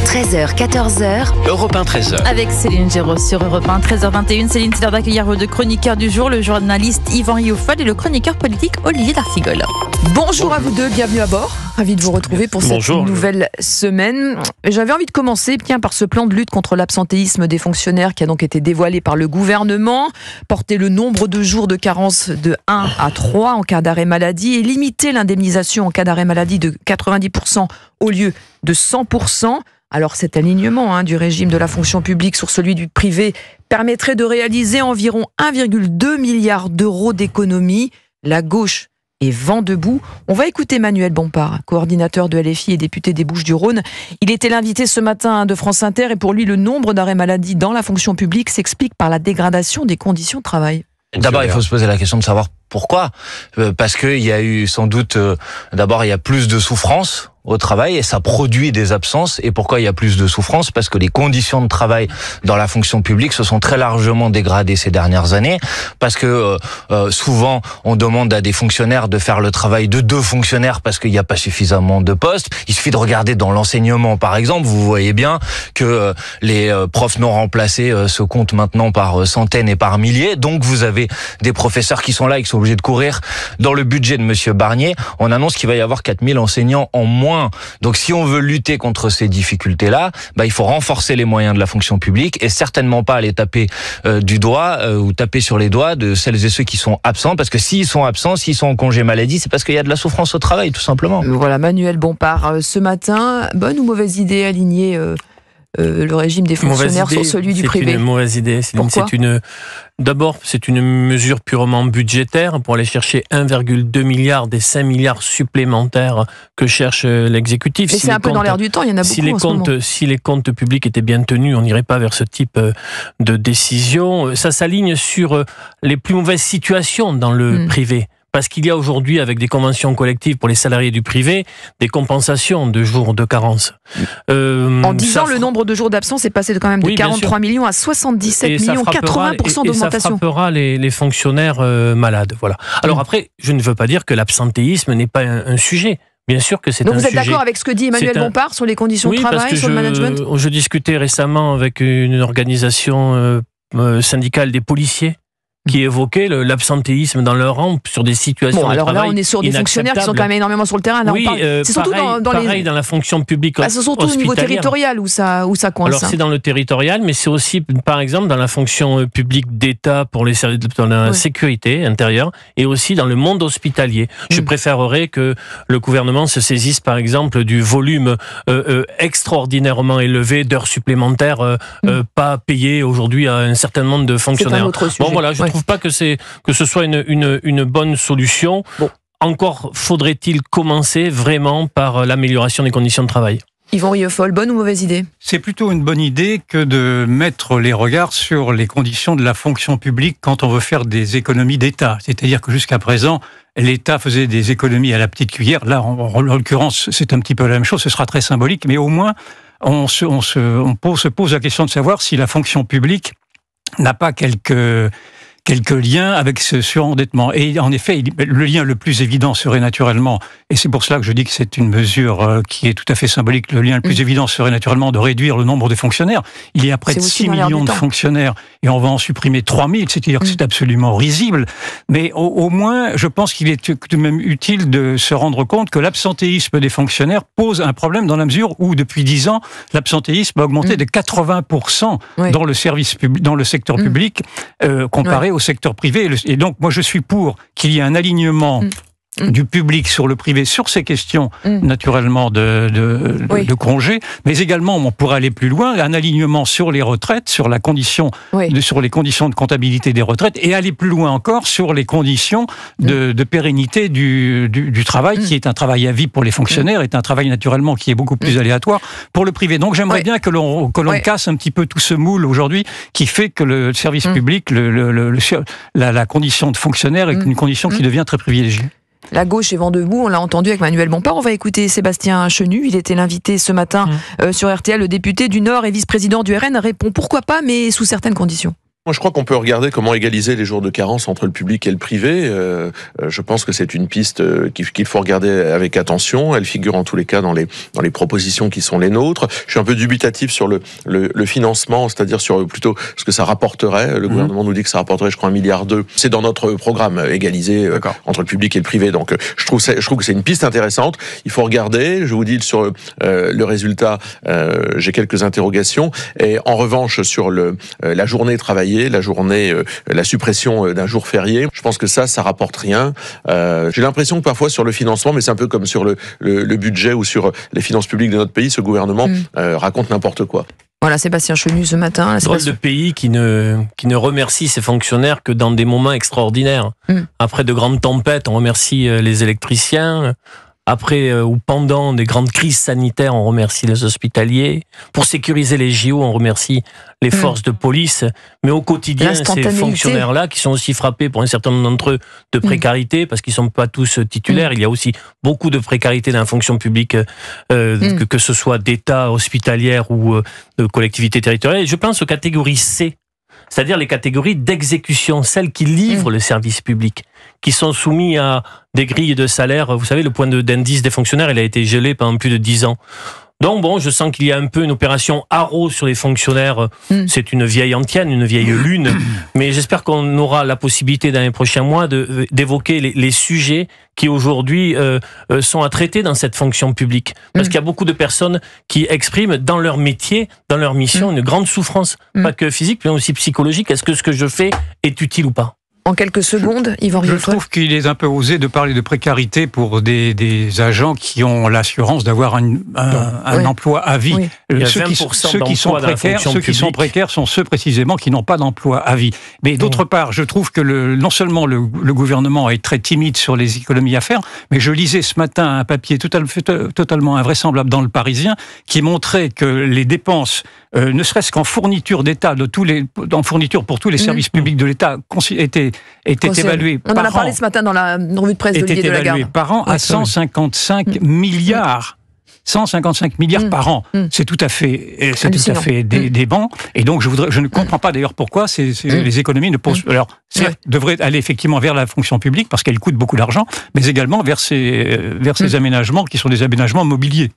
13h, 14h. Europe 1, 13h. Avec Céline Géraud sur Europe 1, 13h21. Céline, c'est l'heure d'accueillir vos deux chroniqueurs du jour, le journaliste Yvan Rioufol et le chroniqueur politique Olivier d'Artigol. Bonjour à vous deux, bienvenue à bord. Ravi de vous retrouver pour cette nouvelle semaine. J'avais envie de commencer par ce plan de lutte contre l'absentéisme des fonctionnaires qui a donc été dévoilé par le gouvernement. Porter le nombre de jours de carence de 1 à 3 en cas d'arrêt maladie et limiter l'indemnisation en cas d'arrêt maladie de 90% au lieu de 100%. Alors cet alignement du régime de la fonction publique sur celui du privé permettrait de réaliser environ 1,2 milliard d'euros d'économies. La gauche est vent debout. On va écouter Manuel Bompard, coordinateur de LFI et député des Bouches-du-Rhône. Il était l'invité ce matin de France Inter et pour lui, le nombre d'arrêts maladie dans la fonction publique s'explique par la dégradation des conditions de travail. D'abord, il faut se poser la question de savoir pourquoi. Parce qu'il y a eu sans doute, d'abord, il y a plus de souffrance au travail et ça produit des absences. Et pourquoi il y a plus de souffrance? Parce que les conditions de travail dans la fonction publique se sont très largement dégradées ces dernières années. Parce que souvent, on demande à des fonctionnaires de faire le travail de 2 fonctionnaires parce qu'il n'y a pas suffisamment de postes. Il suffit de regarder dans l'enseignement, par exemple. Vous voyez bien que les profs non remplacés se comptent maintenant par centaines et par milliers. Donc, vous avez des professeurs qui sont là et qui sont obligés de courir. Dans le budget de Monsieur Barnier, on annonce qu'il va y avoir 4000 enseignants en moins. Donc si on veut lutter contre ces difficultés-là, il faut renforcer les moyens de la fonction publique et certainement pas aller taper du doigt ou taper sur les doigts de celles et ceux qui sont absents, parce que s'ils sont absents, s'ils sont en congé maladie, c'est parce qu'il y a de la souffrance au travail, tout simplement. Voilà, Manuel Bompard, ce matin, bonne ou mauvaise idée aligner le régime des fonctionnaires sur celui du privé? C'est une mauvaise idée. D'abord, c'est une mesure purement budgétaire pour aller chercher 1,2 milliard des 5 milliards supplémentaires que cherche l'exécutif. Mais c'est un peu dans l'air du temps, il y en a beaucoup Si les comptes publics étaient bien tenus, on n'irait pas vers ce type de décision. Ça s'aligne sur les plus mauvaises situations dans le privé. Parce qu'il y a aujourd'hui, avec des conventions collectives pour les salariés du privé, des compensations de jours de carence. En 10 ans, le nombre de jours d'absence est passé quand même de 43 millions à 77 millions, 80% d'augmentation. Et ça frappera les fonctionnaires malades. Voilà. Alors après, je ne veux pas dire que l'absentéisme n'est pas un sujet. Bien sûr que c'est un sujet. Donc vous êtes d'accord avec ce que dit Emmanuel Bompard sur les conditions de travail, sur le management? Je discutais récemment avec une organisation syndicale des policiers qui évoquait l'absentéisme dans leur rang sur des situations de travail alors là, on est sur des fonctionnaires qui sont quand même énormément sur le terrain. Là, c'est surtout dans la fonction publique c'est surtout au niveau territorial où ça coince. Alors c'est dans le territorial, mais c'est aussi, par exemple, dans la fonction publique d'État pour les services dans la sécurité intérieure et aussi dans le monde hospitalier. Je préférerais que le gouvernement se saisisse, par exemple, du volume extraordinairement élevé d'heures supplémentaires pas payées aujourd'hui à un certain nombre de fonctionnaires. C'est un autre sujet. Bon, voilà, je trouve pas que ce soit une bonne solution. Encore faudrait-il commencer vraiment par l'amélioration des conditions de travail. Yvan Rioufol, bonne ou mauvaise idée? C'est plutôt une bonne idée que de mettre les regards sur les conditions de la fonction publique quand on veut faire des économies d'État. C'est-à-dire que jusqu'à présent, l'État faisait des économies à la petite cuillère. Là, en l'occurrence, c'est un petit peu la même chose, ce sera très symbolique, mais au moins, on se pose la question de savoir si la fonction publique n'a pas quelques liens avec ce surendettement. Et en effet, le lien le plus évident serait naturellement, et c'est pour cela que je dis que c'est une mesure qui est tout à fait symbolique, le lien le plus évident serait naturellement de réduire le nombre de fonctionnaires. Il y a près de 6 millions de fonctionnaires et on va en supprimer 3 000, c'est-à-dire que c'est absolument risible. Mais au moins, je pense qu'il est tout de même utile de se rendre compte que l'absentéisme des fonctionnaires pose un problème dans la mesure où, depuis 10 ans, l'absentéisme a augmenté de 80% dans le service public, dans le secteur public, comparé au secteur privé. Et donc, moi, je suis pour qu'il y ait un alignement du public sur le privé, sur ces questions, naturellement, de congés, mais également, on pourrait aller plus loin, un alignement sur les retraites, sur la condition, sur les conditions de comptabilité des retraites, et aller plus loin encore sur les conditions de pérennité du travail, qui est un travail à vie pour les fonctionnaires, est un travail, naturellement, qui est beaucoup plus aléatoire pour le privé. Donc, j'aimerais bien que l'on casse un petit peu tout ce moule aujourd'hui, qui fait que le service public, la condition de fonctionnaire est une condition qui devient très privilégiée. La gauche est vent debout, on l'a entendu avec Manuel Bompard. On va écouter Sébastien Chenu, il était l'invité ce matin sur RTL. Le député du Nord et vice-président du RN répond pourquoi pas, mais sous certaines conditions. Moi, je crois qu'on peut regarder comment égaliser les jours de carence entre le public et le privé. Je pense que c'est une piste qu'il faut regarder avec attention. Elle figure en tous les cas dans les propositions qui sont les nôtres. Je suis un peu dubitatif sur le financement, c'est-à-dire sur plutôt ce que ça rapporterait. Le gouvernement nous dit que ça rapporterait, je crois, 1,2 milliard. C'est dans notre programme égalisé entre le public et le privé. Donc, je trouve que c'est une piste intéressante. Il faut regarder. Je vous dis sur le résultat, j'ai quelques interrogations. Et en revanche, sur la journée travaillée, la journée, la suppression d'un jour férié, je pense que ça rapporte rien. J'ai l'impression que parfois sur le financement, mais c'est un peu comme sur le budget ou sur les finances publiques de notre pays, ce gouvernement raconte n'importe quoi. Voilà, Sébastien Chenu ce matin. Drôle de pays qui ne remercie ses fonctionnaires que dans des moments extraordinaires. Après de grandes tempêtes, on remercie les électriciens. Après ou pendant des grandes crises sanitaires, on remercie les hospitaliers. Pour sécuriser les JO, on remercie les forces de police. Mais au quotidien, ces fonctionnaires-là, qui sont aussi frappés pour un certain nombre d'entre eux de précarité, parce qu'ils ne sont pas tous titulaires, il y a aussi beaucoup de précarité dans la fonction publique, que ce soit d'État, hospitalière ou de collectivité territoriale. Et je pense aux catégories C, c'est-à-dire les catégories d'exécution, celles qui livrent le service public, qui sont soumis à des grilles de salaire. Vous savez, le point d'indice des fonctionnaires, il a été gelé pendant plus de 10 ans. Donc bon, je sens qu'il y a un peu une opération haro sur les fonctionnaires. C'est une vieille antienne, une vieille lune. Mais j'espère qu'on aura la possibilité dans les prochains mois d'évoquer les sujets qui aujourd'hui sont à traiter dans cette fonction publique. Parce qu'il y a beaucoup de personnes qui expriment dans leur métier, dans leur mission, une grande souffrance. Pas que physique, mais aussi psychologique. Est-ce que ce que je fais est utile ou pas ? En quelques secondes, Yvan Rioufol. Je trouve qu'il est un peu osé de parler de précarité pour des agents qui ont l'assurance d'avoir un emploi à vie. Ceux qui sont précaires sont ceux précisément qui n'ont pas d'emploi à vie. Mais d'autre part, je trouve que non seulement le gouvernement est très timide sur les économies à faire, mais je lisais ce matin un papier totalement invraisemblable dans Le Parisien qui montrait que les dépenses, ne serait-ce qu'en fourniture d'État, en fourniture pour tous les services publics de l'État, étaient évalués par an. On en a parlé ce matin dans la revue de presse d'Olivier Delagarde. Étaient évalués par an à 155 milliards. 155 milliards par an. C'est tout à fait dément. Et donc, je ne comprends pas d'ailleurs pourquoi les économies ne posent. Alors, devraient aller effectivement vers la fonction publique parce qu'elle coûte beaucoup d'argent, mais également vers ces aménagements qui sont des aménagements mobiliers.